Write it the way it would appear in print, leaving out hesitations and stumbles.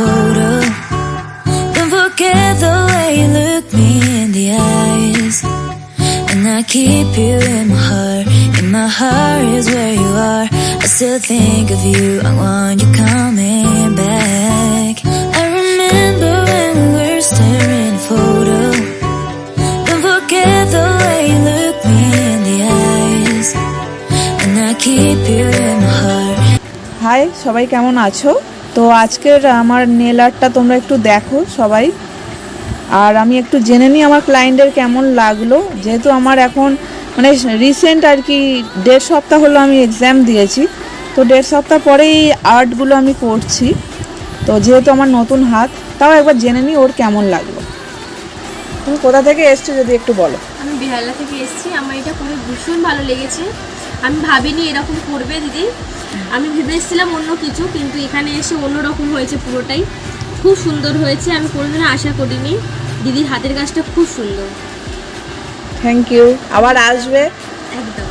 photo. Don't forget the way you look me in the eyes. And I keep you in my heart. In my heart is where you are. I still think of you. I want you coming back. I remember when we were staring at a photo. Don't forget the way you look me in the eyes. And I keep you in my heart. Hi সবাই, কেমন আছো? তো আজকের আমার nail আর্টটা তোমরা একটু দেখো সবাই, আর আমি একটু জেনে নিই আমার ক্লায়েন্টের কেমন লাগলো। যেহেতু আমার এখন মানে রিসেন্ট আর কি 1.5 সপ্তাহ হলো আমি এক্সাম দিয়েছি, তো 1.5 সপ্তাহ পরেই আর্টগুলো আমি করছি। তো যেহেতু আমার নতুন হাত, তাও একবার জেনে নিই ওর কেমন লাগলো। তুমি কোথা থেকে এসছো যদি একটু বলো। আমি বেহালা থেকে এসেছি। আমার এটা খুবই ভীষণ ভালো লেগেছে। আমি ভাবিনি এরকম করবে দিদি। আমি ভেবেছিলাম অন্য কিছু, কিন্তু এখানে এসে অন্যরকম হয়েছে পুরোটাই। খুব সুন্দর হয়েছে, আমি কোনোদিনও আশা করিনি। দিদির হাতের কাজটা খুব সুন্দর। থ্যাংক ইউ, আবার আসবে। একদম।